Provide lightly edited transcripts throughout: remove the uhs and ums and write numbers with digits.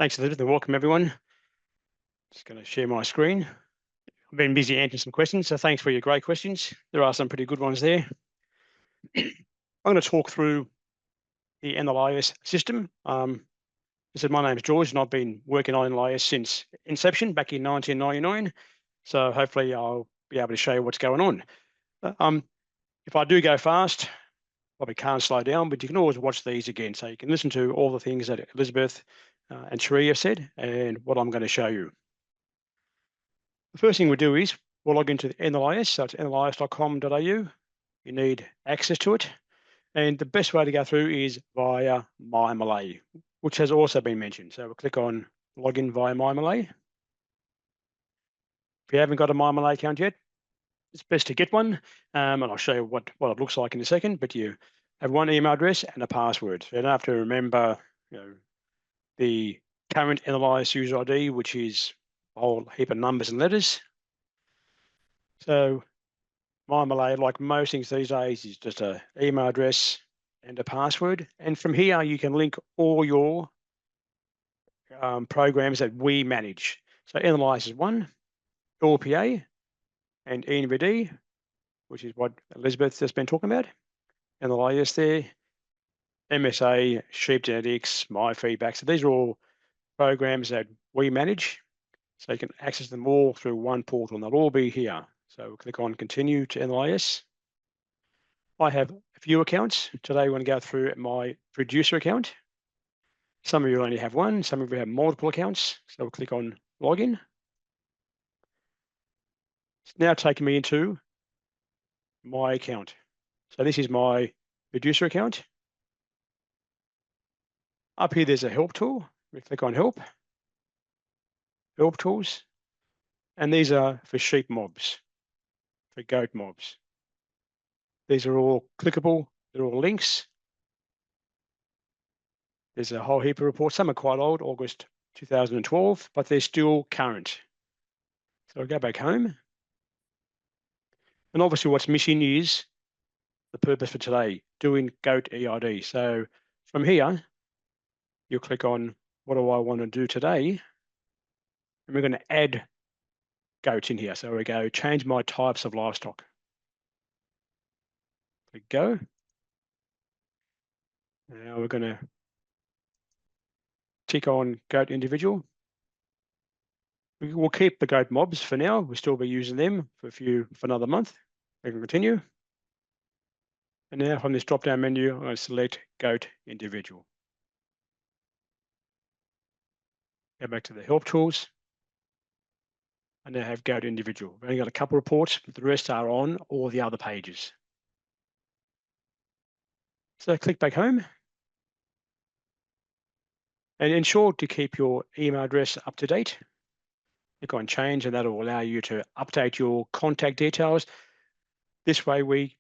Thanks, Elizabeth, and welcome everyone. Just going to share my screen. I've been busy answering some questions, so thanks for your great questions. There are some pretty good ones there. I'm going to talk through the NLIS system. I said my name's George, and I've been working on NLIS since inception back in 1999. So hopefully I'll be able to show you what's going on. If I do go fast, probably can't slow down, but you can always watch these again. So you can listen to all the things that Elizabeth and Cherie have said and what I'm going to show you. The first thing we do is we'll log into the NLIS, so it's nlis.com.au. You need access to it. And the best way to go through is via MyMalay, which has also been mentioned. So we'll click on login via MyMalay. If you haven't got a MyMalay account yet, it's best to get one. And I'll show you what it looks like in a second, but you have one email address and a password. So you don't have to remember the current NLIS user ID, which is a whole heap of numbers and letters. So MyMalay, like most things these days, is just an email address and a password. And from here, you can link all your programs that we manage. So NLIS is one, LPA and ENVD, which is what Elizabeth has been talking about. NLIS there, MSA, Sheep Genetics, My Feedback. So these are all programs that we manage. So you can access them all through one portal, and they'll all be here. So we'll click on Continue to NLIS. I have a few accounts. Today we're going to go through my producer account. Some of you only have one, some of you have multiple accounts. So we'll click on Login. It's now taking me into my account. So this is my producer account. Up here, there's a help tool. We click on Help Tools. And these are for sheep mobs, for goat mobs. These are all clickable. They're all links. There's a whole heap of reports. Some are quite old, August 2012, but they're still current. So I'll go back home. And obviously what's missing is the purpose for today, doing goat EID. So from here, you'll click on what do I want to do today? And we're going to add goats in here. So we go change my types of livestock. Click go. Now we're going to tick on goat individual. We'll keep the goat mobs for now. We'll still be using them for another month. We can continue. And now from this drop-down menu, I'm going to select goat individual. Go back to the help tools. I now have goat individual. We've only got a couple of reports, but the rest are on all the other pages. So click back home. And ensure to keep your email address up to date. Click on change, and that will allow you to update your contact details. This way we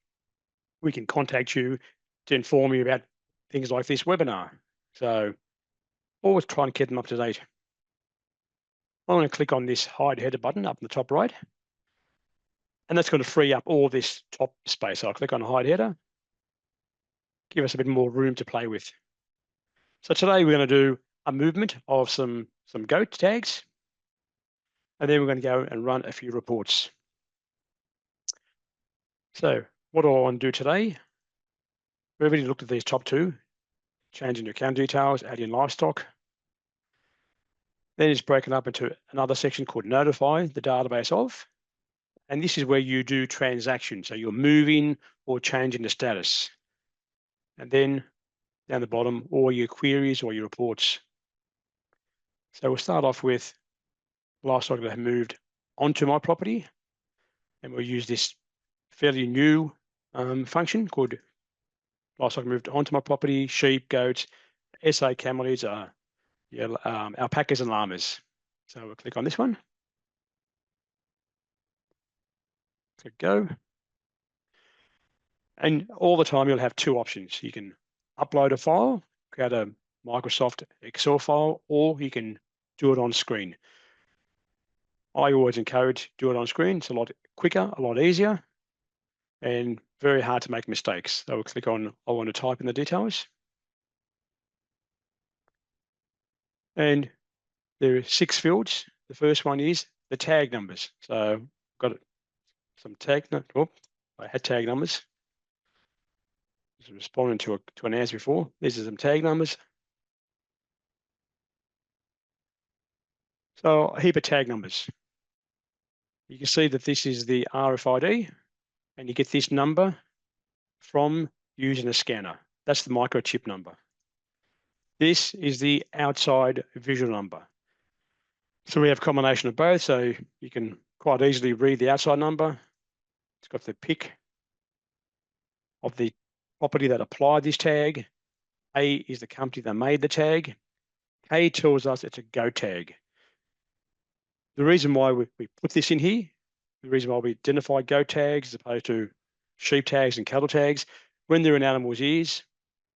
can contact you to inform you about things like this webinar. So always try and keep them up to date. I'm going to click on this hide header button up in the top right. And that's going to free up all this top space. So I'll click on hide header. Give us a bit more room to play with. So today we're going to do a movement of some goat tags. And then we're going to go and run a few reports. So what do I want to do today? We've already looked at these top two, changing your account details, adding livestock. Then it's broken up into another section called notify the database of. And this is where you do transactions. So you're moving or changing the status. And then down the bottom, all your queries or your reports. So we'll start off with livestock that have moved onto my property. And we'll use this fairly new function called livestock moved onto my property, sheep, goats, SA camelids, alpacas and llamas. So we'll click on this one. Click go. And all the time you'll have two options. You can upload a file, create a Microsoft Excel file, or you can do it on screen. I always encourage do it on screen. It's a lot quicker, a lot easier, and very hard to make mistakes. So we'll click on I want to type in the details. And there are 6 fields. The first one is the tag numbers. So I've got some tag, I had tag numbers. Just responding to an answer before. These are some tag numbers. So a heap of tag numbers. You can see that this is the RFID, and you get this number from using a scanner. That's the microchip number. This is the outside visual number. So we have a combination of both. So you can quite easily read the outside number. It's got the pick of the property that applied this tag. A is the company that made the tag. K tells us it's a go tag. The reason why we put this in here, the reason why we identify goat tags as opposed to sheep tags and cattle tags, when they're in animals' ears,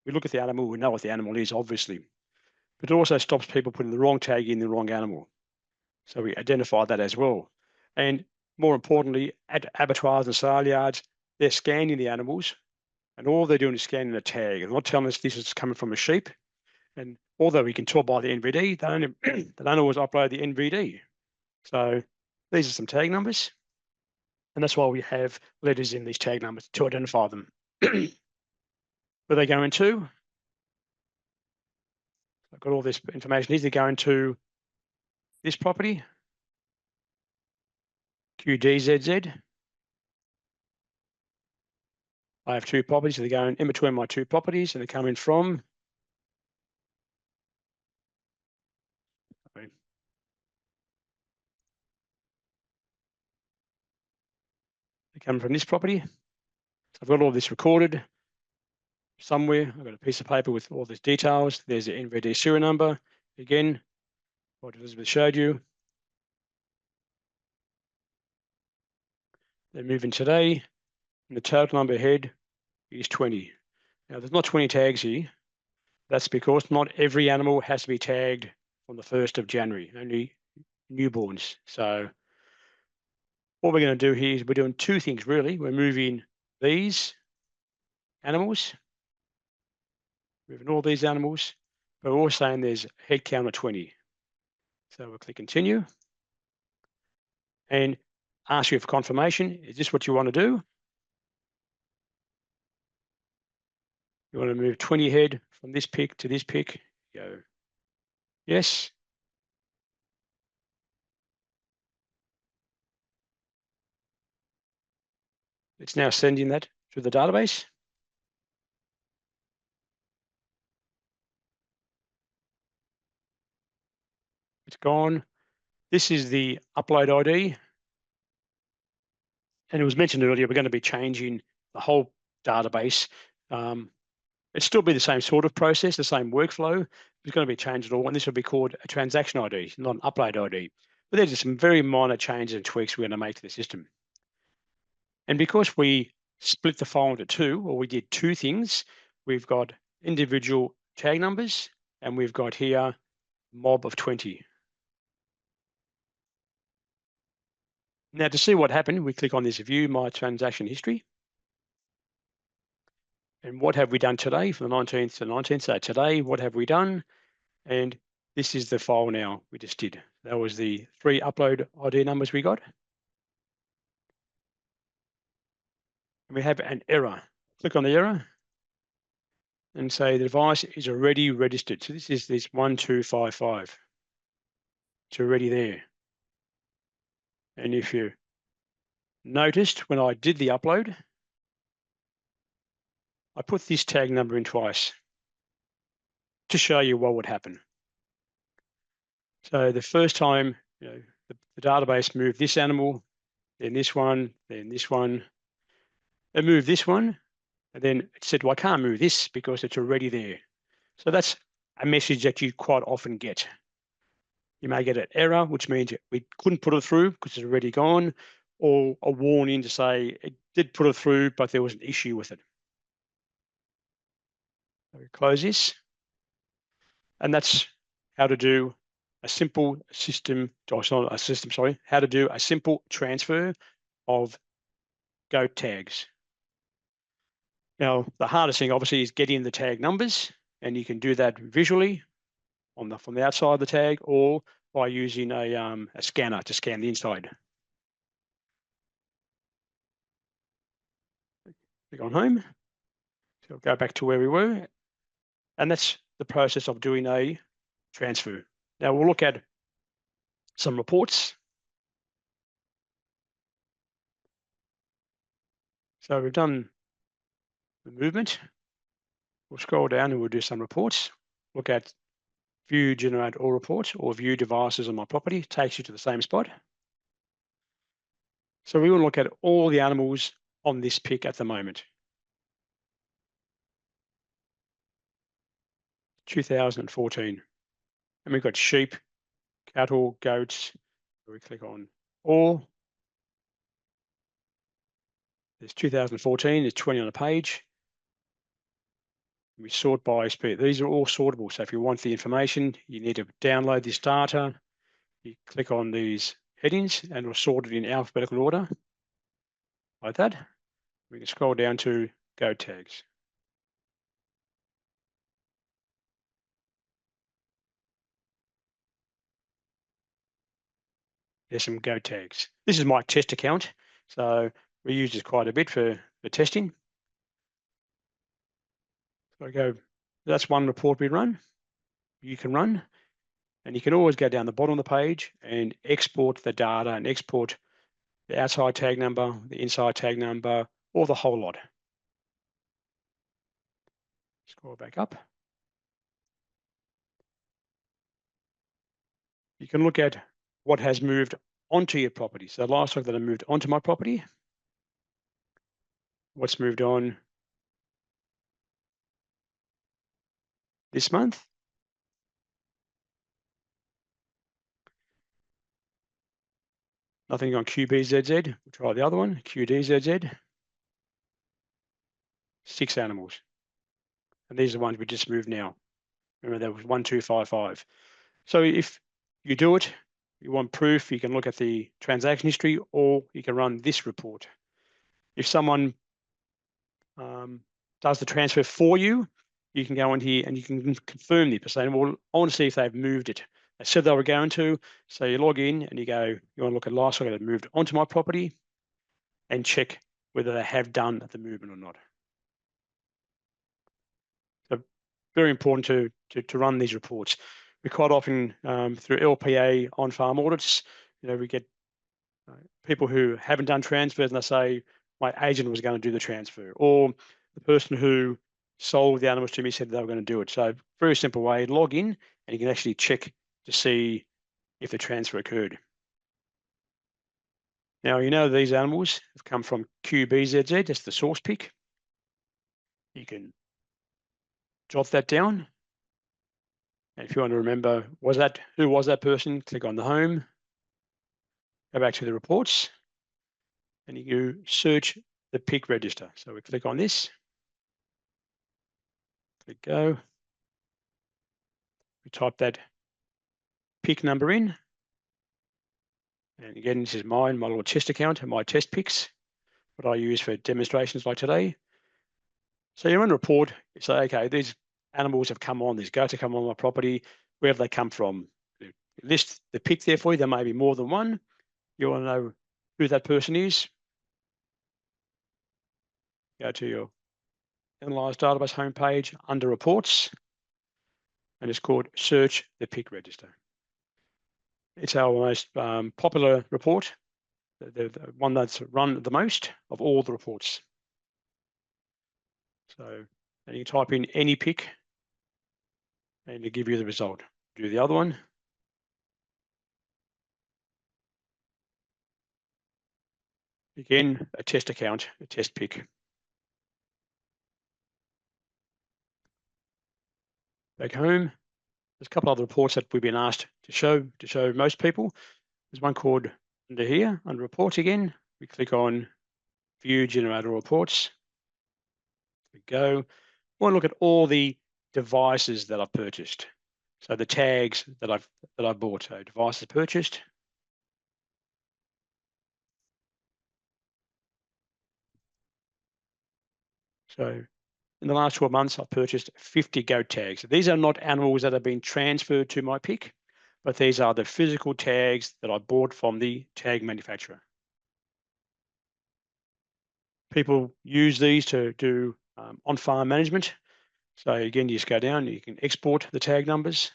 we look at the animal, we know what the animal is, obviously. But it also stops people putting the wrong tag in the wrong animal. So we identify that as well. And more importantly, at abattoirs and sale yards, they're scanning the animals, and all they're doing is scanning a tag. They're not telling us this is coming from a sheep. And although we can tell by the NVD, they don't always upload the NVD. So these are some tag numbers, and that's why we have letters in these tag numbers to identify them. Where they go into, I've got all this information here. They go into this property, QDZZ. I have 2 properties, so they're going in between my 2 properties, and they're coming from this property. So I've got all this recorded somewhere. I've got a piece of paper with all these details. There's the NVD serial number. Again, what Elizabeth showed you. They're moving today, and the total number ahead is 20. Now, there's not 20 tags here. That's because not every animal has to be tagged on the 1st of January, only newborns. So what we're going to do here is we're doing 2 things, really. We're moving these animals, moving all these animals, but we're also saying there's a head count of 20. So we'll click continue and ask you for confirmation. Is this what you want to do? You want to move 20 head from this pick to this pick? Go yes. It's now sending that to the database. It's gone. This is the upload ID. And it was mentioned earlier, we're going to be changing the whole database. It'll still be the same sort of process, the same workflow. It's going to be changed at all. And this will be called a transaction ID, not an upload ID. But there's just some very minor changes and tweaks we're going to make to the system. And because we split the file into 2, or we did 2 things, we've got individual tag numbers, and we've got here mob of 20. Now, to see what happened, we click on this View My Transaction History. And what have we done today from the 19th to the 19th? So today, what have we done? And this is the file now we just did. That was the 3 upload ID numbers we got. And we have an error. Click on the error and say the device is already registered. So this is this 1255. It's already there. And if you noticed when I did the upload, I put this tag number in twice to show you what would happen. So the first time, the database moved this animal, then this one, then this one. It moved this one, and then it said, well, I can't move this because it's already there. So that's a message that you quite often get. You may get an error, which means we couldn't put it through because it's already gone, or a warning to say it did put it through, but there was an issue with it. So we close this. And that's how to do a simple system, how to do a simple transfer of goat tags. Now, the hardest thing obviously is getting the tag numbers, and you can do that visually from the outside of the tag, or by using a scanner to scan the inside. Click on home. So we'll go back to where we were, and that's the process of doing a transfer. Now we'll look at some reports. So we've done the movement. We'll scroll down and we'll do some reports. Look at view, generate all reports, or view devices on my property. Takes you to the same spot. So we will look at all the animals on this pick at the moment. 2014. And we've got sheep, cattle, goats. We click on all. There's 2014, there's 20 on a page. We sort by speed. These are all sortable. So if you want the information, you need to download this data. You click on these headings and we'll sort it in alphabetical order like that. We can scroll down to goat tags. There's some goat tags. This is my test account. So we use this quite a bit for testing. So I go, that's one report we run. You can run, and you can always go down the bottom of the page and export the data and export the outside tag number, the inside tag number, or the whole lot. Scroll back up. You can look at what has moved onto your property. So livestock that have moved onto my property. What's moved on this month? Nothing on QBZZ. We'll try the other one, QDZZ. 6 animals. And these are the ones we just moved now. Remember, that was 1255. So if you do it, you want proof, you can look at the transaction history, or you can run this report. If someone does the transfer for you, you can go in here and you can confirm the percent. Well, I want to see if they've moved it. They said they were going to, so you log in and you go, you want to look at livestock that have moved onto my property and check whether they have done the movement or not. So very important to run these reports. We quite often through LPA on-farm audits, we get people who haven't done transfers and they say, my agent was going to do the transfer, or the person who sold the animals to me said they were going to do it. So very simple way, log in and you can actually check to see if the transfer occurred. Now, these animals have come from QBZZ, that's the source pick. You can jot that down. And if you want to remember, who was that person, click on the home, go back to the reports, and you search the pick register. So we click on this, click go. We type that pick number in. And again, this is my little test account and my test picks, what I use for demonstrations like today. So you run a report, you say, okay, these animals have come on, these goats have come on my property, where have they come from? You list the pick there for you, there may be more than one. You want to know who that person is. Go to your NLIS database homepage under reports, and it's called Search the Pick Register. It's our most popular report, the one that's run the most of all the reports. So, and you type in any pick, and it'll give you the result. Do the other one. Again, a test account, a test pick. Back home, there's a couple other reports that we've been asked to show most people. There's one called under here, under reports again. We click on view generator reports. We go. We want to look at all the devices that I've purchased. So the tags that I've bought. So devices purchased. So in the last 12 months, I've purchased 50 goat tags. These are not animals that have been transferred to my pick. but these are the physical tags that I bought from the tag manufacturer. People use these to do on-farm management. So again, you just go down, you can export the tag numbers,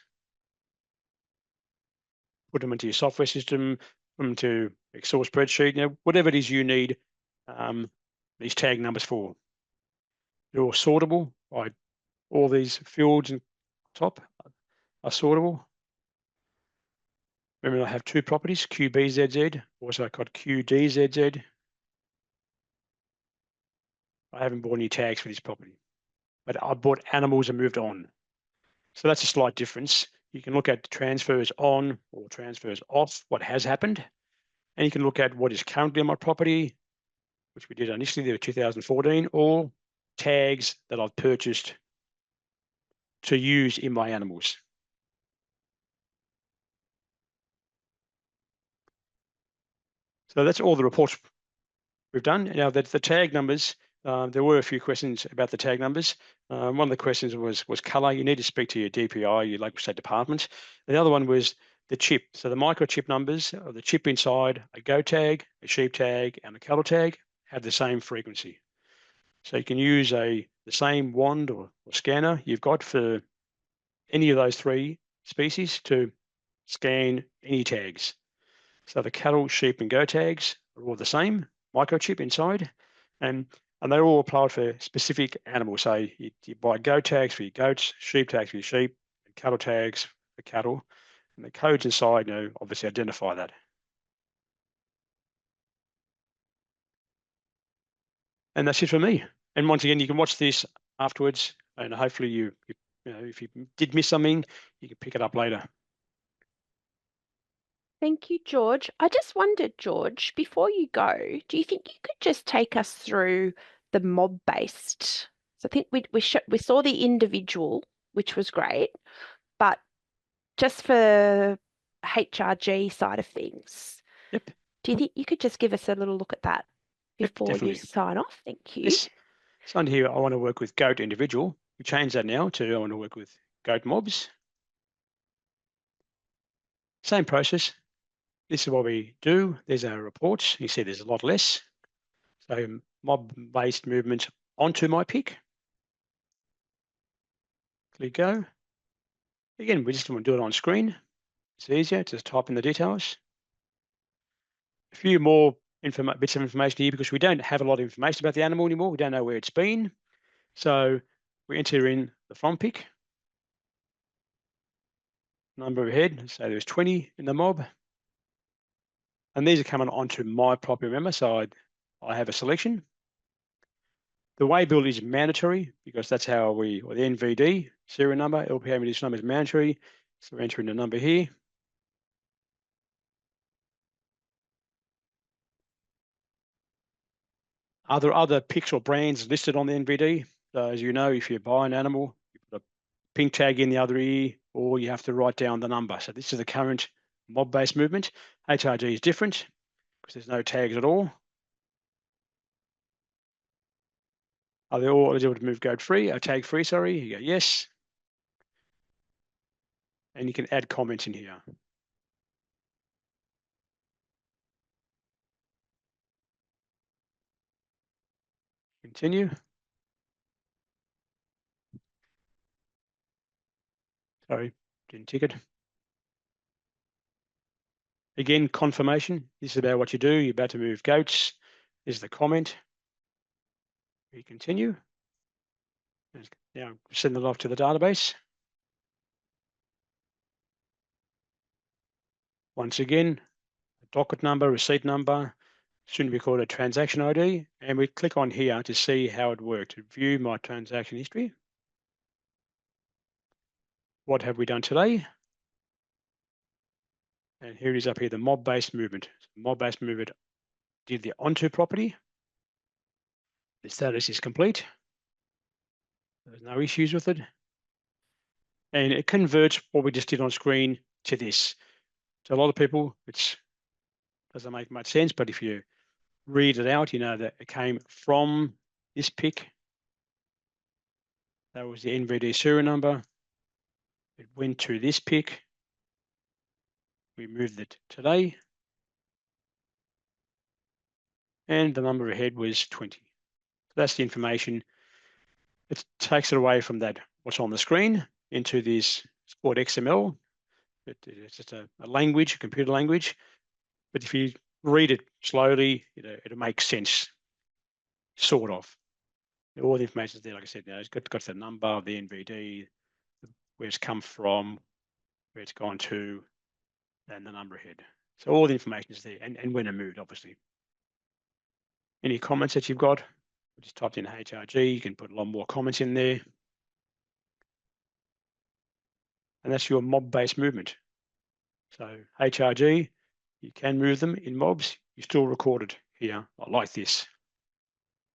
put them into your software system, put them into Excel spreadsheet, whatever it is you need these tag numbers for. They're all sortable by all these fields and top are sortable. Remember, I have two properties, QBZZ, also got QDZZ. I haven't bought any tags for this property, but I bought animals and moved on. So that's a slight difference. You can look at transfers on or transfers off, what has happened, and you can look at what is currently on my property, which we did initially there in 2014, or tags that I've purchased to use in my animals. So that's all the reports we've done. Now, the tag numbers, there were a few questions about the tag numbers. One of the questions was color. You need to speak to your DPI, your local state department. And the other one was the chip. So the microchip numbers, or the chip inside a goat tag, a sheep tag, and a cattle tag have the same frequency. So you can use the same wand or scanner you've got for any of those three species to scan any tags. So the cattle, sheep, and goat tags are all the same microchip inside, and they're all applied for specific animals. So you buy goat tags for your goats, sheep tags for your sheep, and cattle tags for cattle, and the codes inside, obviously identify that. And that's it for me. And once again, you can watch this afterwards, and hopefully if you did miss something, you can pick it up later. Thank you, George. I just wondered, George, before you go, do you think you could just take us through the mob-based? So I think we saw the individual, which was great, but just for HRG side of things, Yep. do you think you could just give us a little look at that Yep, before you definitely. sign off? Thank you. Yes. So under here, I want to work with goat individual. We change that now to I want to work with goat mobs. Same process. This is what we do. There's our reports. You see there's a lot less. So mob-based movement onto my pick. Click go. Again, we just want to do it on screen. It's easier to type in the details. A few more bits of information here because we don't have a lot of information about the animal anymore. We don't know where it's been. So we enter in the from pick. Number ahead. So there's 20 in the mob. And these are coming onto my property, remember? So I have a selection. The way build is mandatory because that's how the NVD serial number, LPA mediation number is mandatory. So we're entering the number here. Are there other picks or brands listed on the NVD? So as you know, if you buy an animal, you put a pink tag in the other ear, or you have to write down the number. So this is the current mob-based movement. HRG is different because there's no tags at all. Are they all eligible to move goat free, tag free, sorry? You go yes. And you can add comments in here. Continue. Sorry, didn't tick it. Again, confirmation. This is about what you do. You're about to move goats. This is the comment. We continue. Now send it off to the database. Once again, a docket number, receipt number, soon to be called a transaction ID, and we click on here to see how it worked. To view my transaction history. What have we done today? And here it is up here, the mob-based movement. So mob-based movement did the onto property. The status is complete. There's no issues with it. And it converts what we just did on screen to this. So a lot of people, it doesn't make much sense, but if you read it out, you know that it came from this pick. That was the NVD serial number. It went to this pick. we moved it today. And the number ahead was 20. So that's the information. It takes it away from that, what's on the screen, into this, it's called XML. It's just a language, a computer language. But if you read it slowly, it'll make sense, sort of. All the information is there, like I said, it's got the number of the NVD, where it's come from, where it's gone to, and the number ahead. So all the information is there, and when it moved, obviously. Any comments that you've got? Just typed in HRG, you can put a lot more comments in there. And that's your mob-based movement. So HRG, you can move them in mobs, you still record it here, like this.